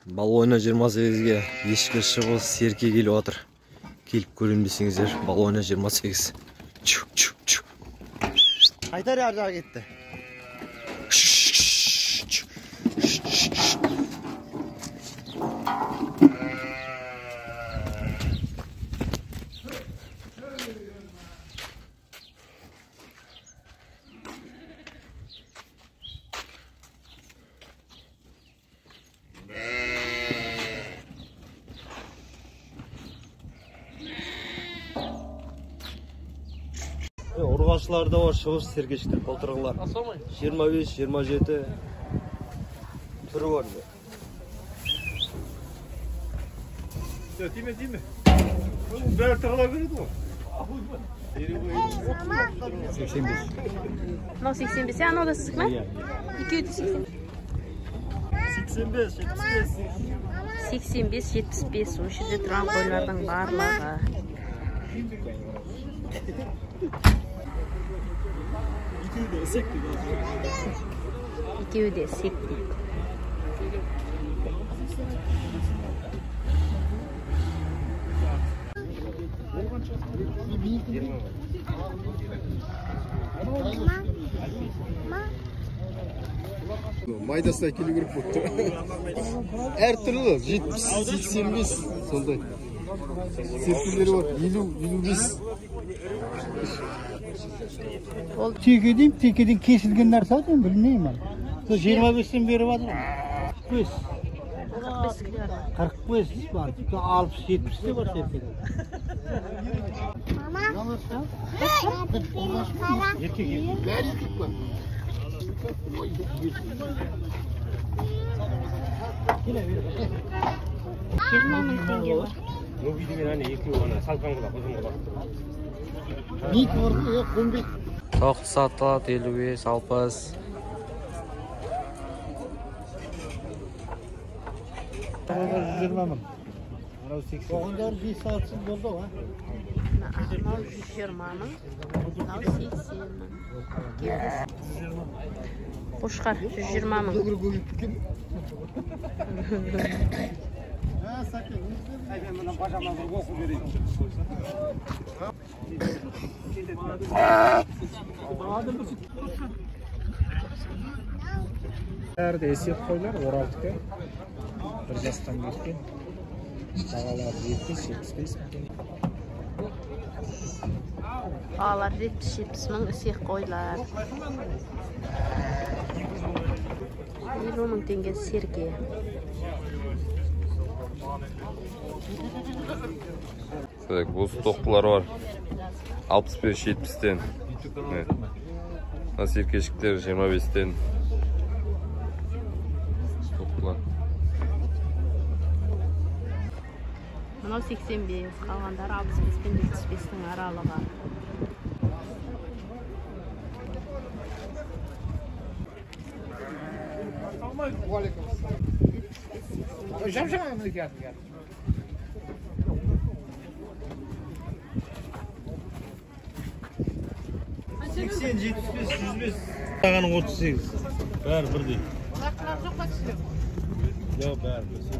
Балуана 28-ге ешкі шығыс серке келіп отыр. Келіп көрем десеңіздер, Балуана 28. Қайтар ар жағы кетті. Ұрғашыларда бар шығыс сергештер қолтырғылар. 25-27 түрі бар. Тиме. Бәрі тағыла береді ғой. 85. Мынау 85, анау да сіздік ме? Екеуі де 85-75. Осы жерде тұрған қойлардың барлығы. Екеуі де сек дейді. Майдасына келу керек болды. Әр түрлі 70-85 сондай. Серкелері бар 50-55. Текеден кесілген нәрсе екен, білмеймін. 25-тен бері бар. 45 бар. 60-70 де бар серкеден. Тоқты сатылады 55-60. Оғандар 5 саатсыз болды ға? Мынау 120 мың, мынау 80 мың. Қошқар 120 мың. Әрді есеп қойлар, оралтыкі. Бір жастан кеткен. Бағалар 70-75 мың. Bağlar 70 мың ісек қойлар. 50 мың теңге серке. Бұл тоқтылар бар. 65-70-тен. Серкешіктер 25-тен. Тоқтылар. Мынау 85, қалғандар 65-75-тің аралығы. Тағаның 38. Бәрі бірдей. Жоқ, бәрі бірдей.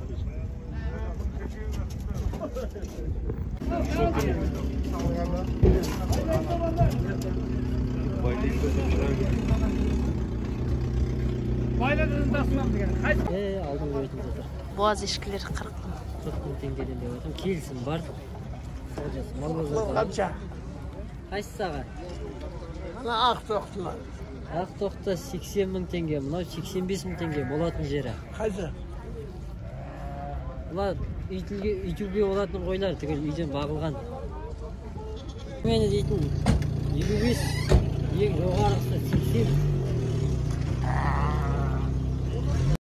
Boğaz eşkileri 40 мың. 40 мың теңгеден деп отырмын. Келісім бар. Қайсы саға? Ана ақ тоқтылар. Ақ тоқта 80 мың теңге, мынау 85 мың теңге болатын жері. Қайсы? Бұлар үйтуге болатын қойлар, түгел үйден бағылған. Мені дейтін 55, ең жоғарғысы 80.